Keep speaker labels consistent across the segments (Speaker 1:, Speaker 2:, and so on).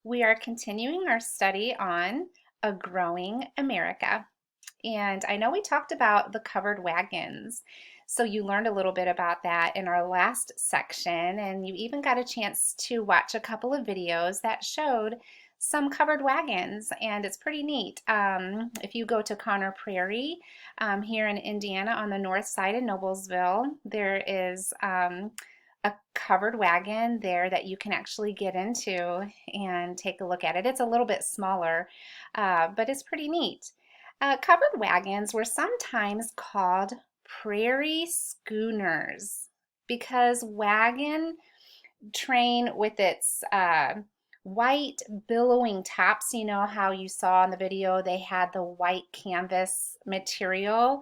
Speaker 1: We are continuing our study on A Growing America. And I know we talked about the covered wagons. So you learned a little bit about that in our last section, and you even got a chance to watch a couple of videos that showed some covered wagons, and it's pretty neat. If you go to Conner Prairie here in Indiana on the north side of Noblesville, there is a covered wagon there that you can actually get into and take a look at it. It's a little bit smaller, but it's pretty neat. Covered wagons were sometimes called prairie schooners because wagon train with its white billowing tops. You know how you saw in the video they had the white canvas material.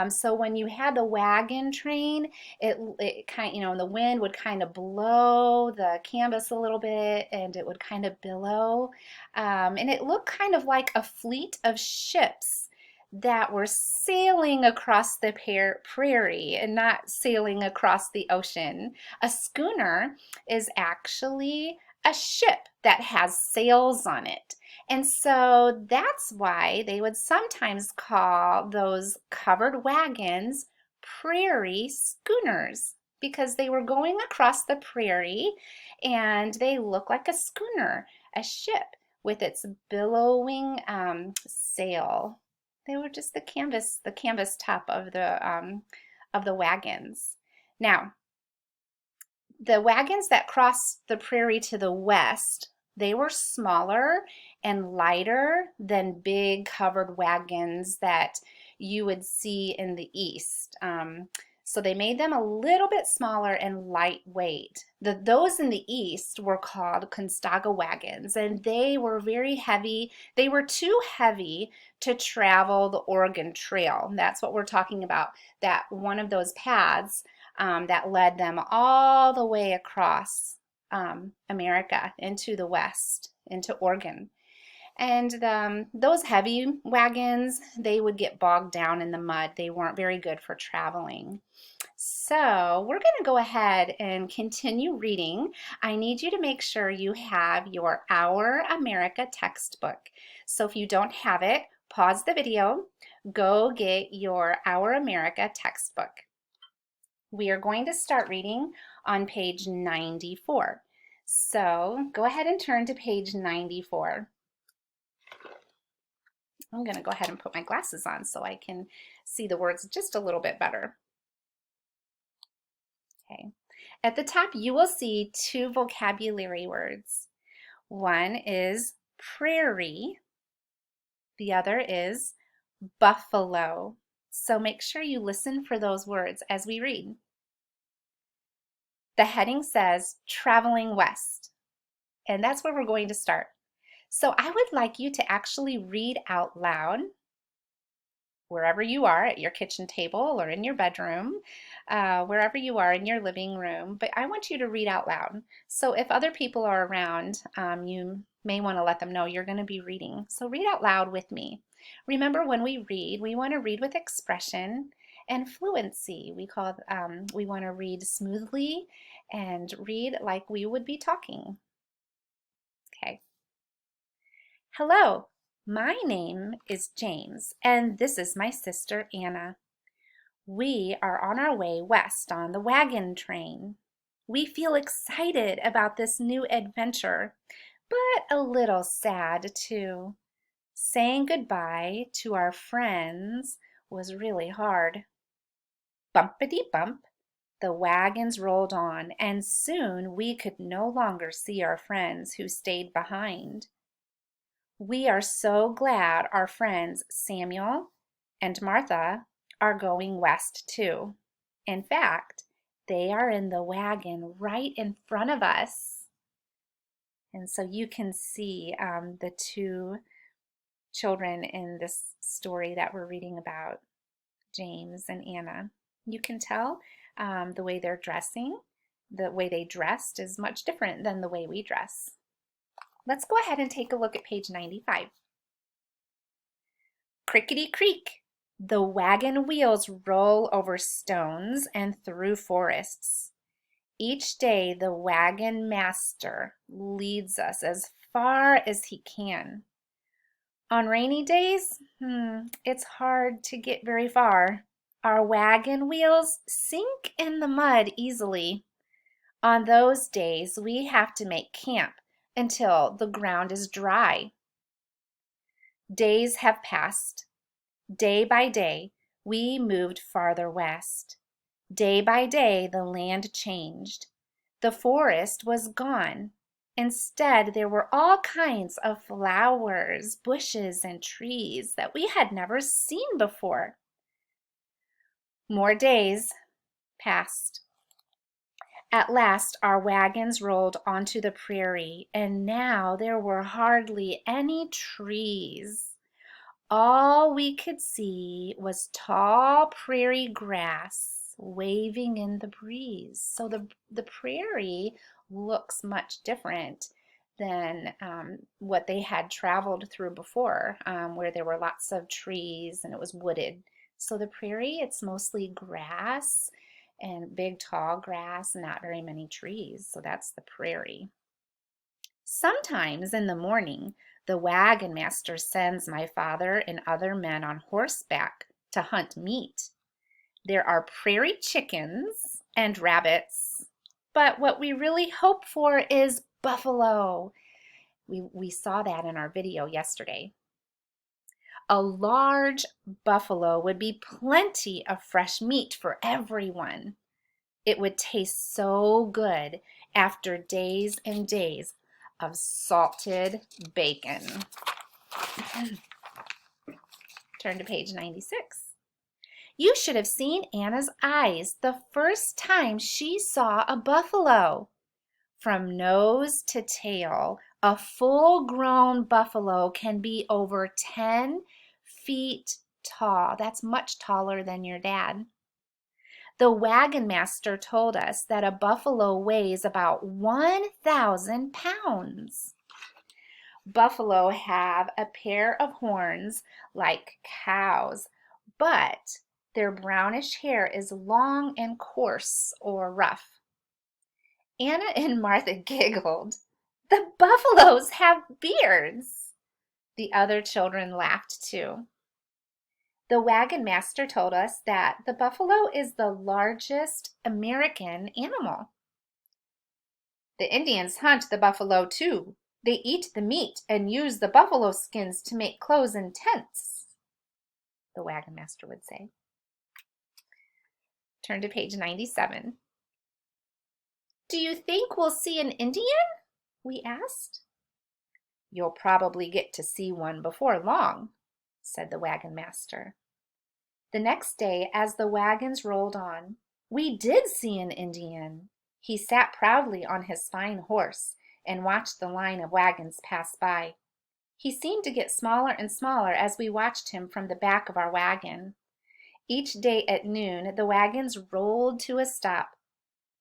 Speaker 1: So when you had the wagon train, it kind, the wind would kind of blow the canvas a little bit and it would kind of billow. And it looked kind of like a fleet of ships that were sailing across the prairie and not sailing across the ocean. A schooner is actually a ship that has sails on it. And so that's why they would sometimes call those covered wagons prairie schooners because they were going across the prairie and they look like a schooner, a ship with its billowing sail. They were just the canvas top of the wagons. Now, the wagons that crossed the prairie to the west, they were smaller and lighter than big covered wagons that you would see in the east. So they made them a little bit smaller and lightweight. Those in the east were called Conestoga wagons, and they were very heavy. They were too heavy to travel the Oregon Trail. That's what we're talking about, that one of those paths that led them all the way across America into the west, into Oregon. And those heavy wagons, they would get bogged down in the mud. They weren't very good for traveling. So we're going to go ahead and continue reading. I need you to make sure you have your Our America textbook. So if you don't have it, pause the video, go get your Our America textbook. We are going to start reading on page 94. So go ahead and turn to page 94. I'm going to go ahead and put my glasses on so I can see the words just a little bit better. Okay. At the top, you will see two vocabulary words. One is prairie. The other is buffalo. So make sure you listen for those words as we read. The heading says traveling west, and that's where we're going to start. So I would like you to actually read out loud wherever you are, at your kitchen table or in your bedroom, wherever you are in your living room, but I want you to read out loud. So if other people are around, you may want to let them know you're going to be reading. So read out loud with me. Remember, when we read, we want to read with expression and fluency. We want to read smoothly and read like we would be talking. Okay. Hello, my name is James, and this is my sister Anna. We are on our way west on the wagon train. We feel excited about this new adventure, but a little sad too. Saying goodbye to our friends was really hard. Bumpity bump, the wagons rolled on, and soon we could no longer see our friends who stayed behind. We are so glad our friends Samuel and Martha are going west too. In fact, they are in the wagon right in front of us. And so you can see the two children in this story that we're reading about, James and Anna. You can tell the way they're dressing, the way they dressed is much different than the way we dress. Let's go ahead and take a look at page 95. Crickety creak, the wagon wheels roll over stones and through forests. Each day the wagon master leads us as far as he can. On rainy days, it's hard to get very far. Our wagon wheels sink in the mud easily. On those days, we have to make camp until the ground is dry. Days have passed. Day by day, we moved farther west. Day by day, the land changed. The forest was gone. Instead, there were all kinds of flowers, bushes, and trees that we had never seen before. More days passed. At last, our wagons rolled onto the prairie, and now there were hardly any trees. All we could see was tall prairie grass waving in the breeze. So the prairie looks much different than what they had traveled through before, where there were lots of trees and it was wooded. So the prairie, it's mostly grass and big tall grass, not very many trees. So that's the prairie. Sometimes in the morning, the wagon master sends my father and other men on horseback to hunt meat. There are prairie chickens and rabbits, but what we really hope for is buffalo. We saw that in our video yesterday. A large buffalo would be plenty of fresh meat for everyone. It would taste so good after days and days of salted bacon. Turn to page 96. You should have seen Anna's eyes the first time she saw a buffalo. From nose to tail, a full-grown buffalo can be over 10 feet tall. That's much taller than your dad. The wagon master told us that a buffalo weighs about 1,000 pounds. Buffalo have a pair of horns like cows, but their brownish hair is long and coarse or rough. Anna and Martha giggled. The buffaloes have beards. The other children laughed too. The wagon master told us that the buffalo is the largest American animal. The Indians hunt the buffalo too. They eat the meat and use the buffalo skins to make clothes and tents, the wagon master would say. Turn to page 97. Do you think we'll see an Indian? We asked. You'll probably get to see one before long, said the wagon master. The next day, as the wagons rolled on, we did see an Indian. He sat proudly on his fine horse and watched the line of wagons pass by. He seemed to get smaller and smaller as we watched him from the back of our wagon. Each day at noon, the wagons rolled to a stop.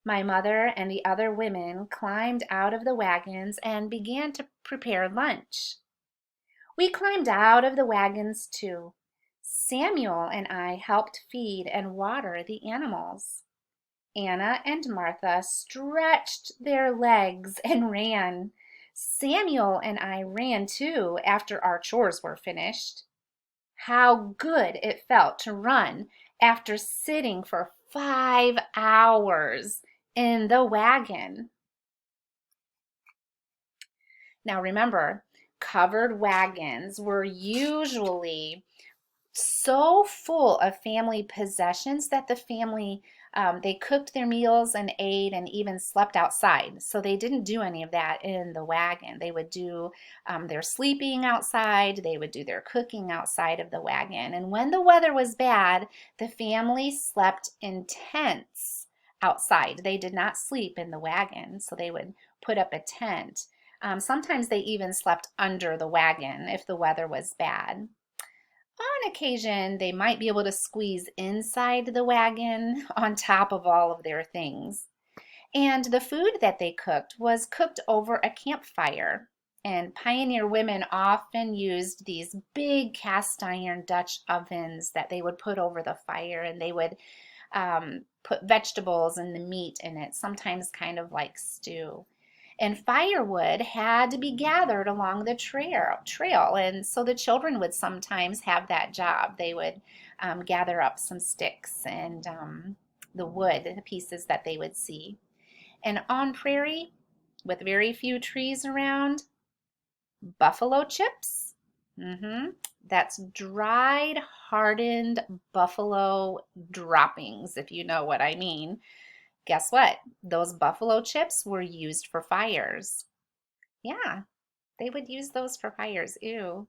Speaker 1: My mother and the other women climbed out of the wagons and began to prepare lunch. We climbed out of the wagons too. Samuel and I helped feed and water the animals. Anna and Martha stretched their legs and ran. Samuel and I ran too after our chores were finished. How good it felt to run after sitting for 5 hours in the wagon. Now remember, covered wagons were usually so full of family possessions that the family, they cooked their meals and ate and even slept outside. So they didn't do any of that in the wagon. They would do their sleeping outside. They would do their cooking outside of the wagon. And when the weather was bad, the family slept in tents outside. They did not sleep in the wagon. So they would put up a tent. Sometimes they even slept under the wagon if the weather was bad. On occasion, they might be able to squeeze inside the wagon on top of all of their things. And the food that they cooked was cooked over a campfire. And pioneer women often used these big cast iron Dutch ovens that they would put over the fire, and they would put vegetables and the meat in it, sometimes kind of like stew. And firewood had to be gathered along the trail. And so the children would sometimes have that job. They would gather up some sticks and the wood, the pieces that they would see. And on prairie, with very few trees around, buffalo chips. That's dried, hardened buffalo droppings, if you know what I mean. Guess what? Those buffalo chips were used for fires. Yeah, they would use those for fires. Ew.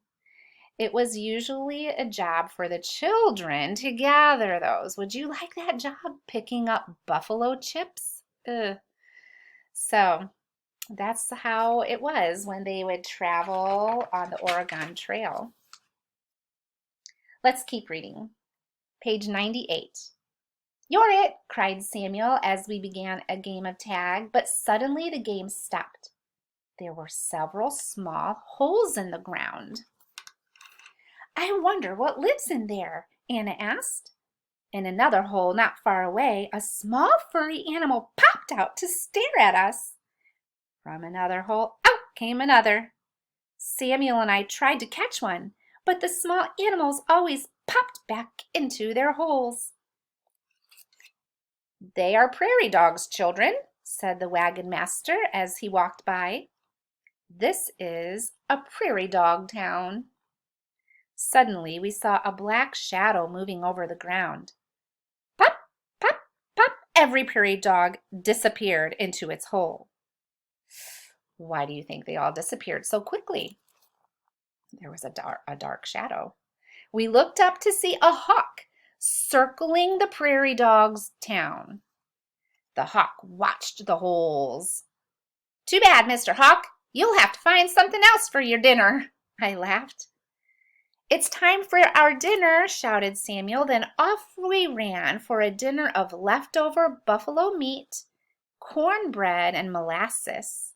Speaker 1: It was usually a job for the children to gather those. Would you like that job, picking up buffalo chips? Ugh. So that's how it was when they would travel on the Oregon Trail. Let's keep reading. Page 98. "You're it!" cried Samuel as we began a game of tag, but suddenly the game stopped. There were several small holes in the ground. "I wonder what lives in there?" Anna asked. In another hole not far away, a small furry animal popped out to stare at us. From another hole, out came another. Samuel and I tried to catch one, but the small animals always popped back into their holes. "They are prairie dogs, children," said the wagon master as he walked by. "This is a prairie dog town." Suddenly we saw a black shadow moving over the ground. Pop, pop, pop, every prairie dog disappeared into its hole. Why do you think they all disappeared so quickly? There was a dark shadow. We looked up to see a hawk circling the prairie dog's town. The hawk watched the holes. "Too bad, Mr. Hawk. You'll have to find something else for your dinner," I laughed. "It's time for our dinner," shouted Samuel. Then off we ran for a dinner of leftover buffalo meat, cornbread, and molasses.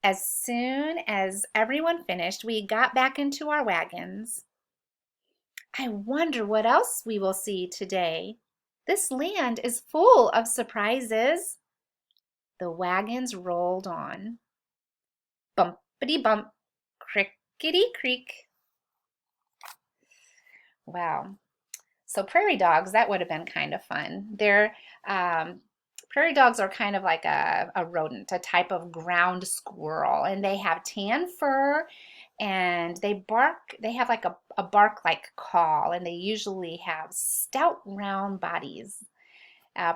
Speaker 1: As soon as everyone finished, we got back into our wagons. "I wonder what else we will see today. This land is full of surprises." The wagons rolled on. Bumpity bump, crickety creak. Wow. So prairie dogs, that would have been kind of fun. Prairie dogs are kind of like a rodent, a type of ground squirrel, and they have tan fur and they bark. They have like a bark-like call, and they usually have stout, round bodies.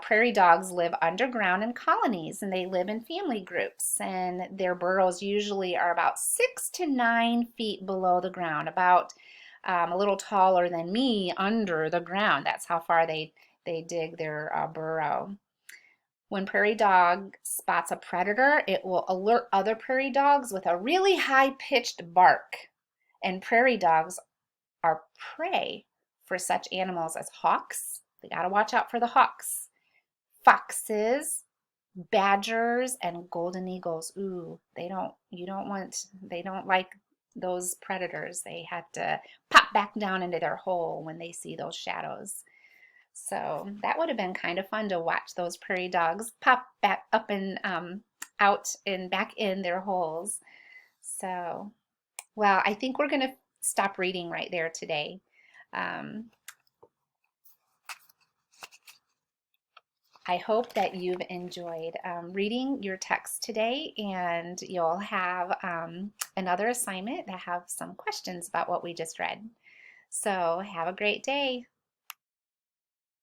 Speaker 1: Prairie dogs live underground in colonies, and they live in family groups, and their burrows usually are about 6 to 9 feet below the ground, about a little taller than me under the ground. That's how far they dig their burrow. When prairie dog spots a predator, it will alert other prairie dogs with a really high-pitched bark. And prairie dogs are prey for such animals as hawks. They got to watch out for the hawks. Foxes, badgers, and golden eagles. Ooh, they don't like those predators. They have to pop back down into their hole when they see those shadows. So that would have been kind of fun to watch those prairie dogs pop back up and out and back in their holes. So, well, I think we're going to stop reading right there today. I hope that you've enjoyed reading your text today, and you'll have another assignment that have some questions about what we just read. So have a great day.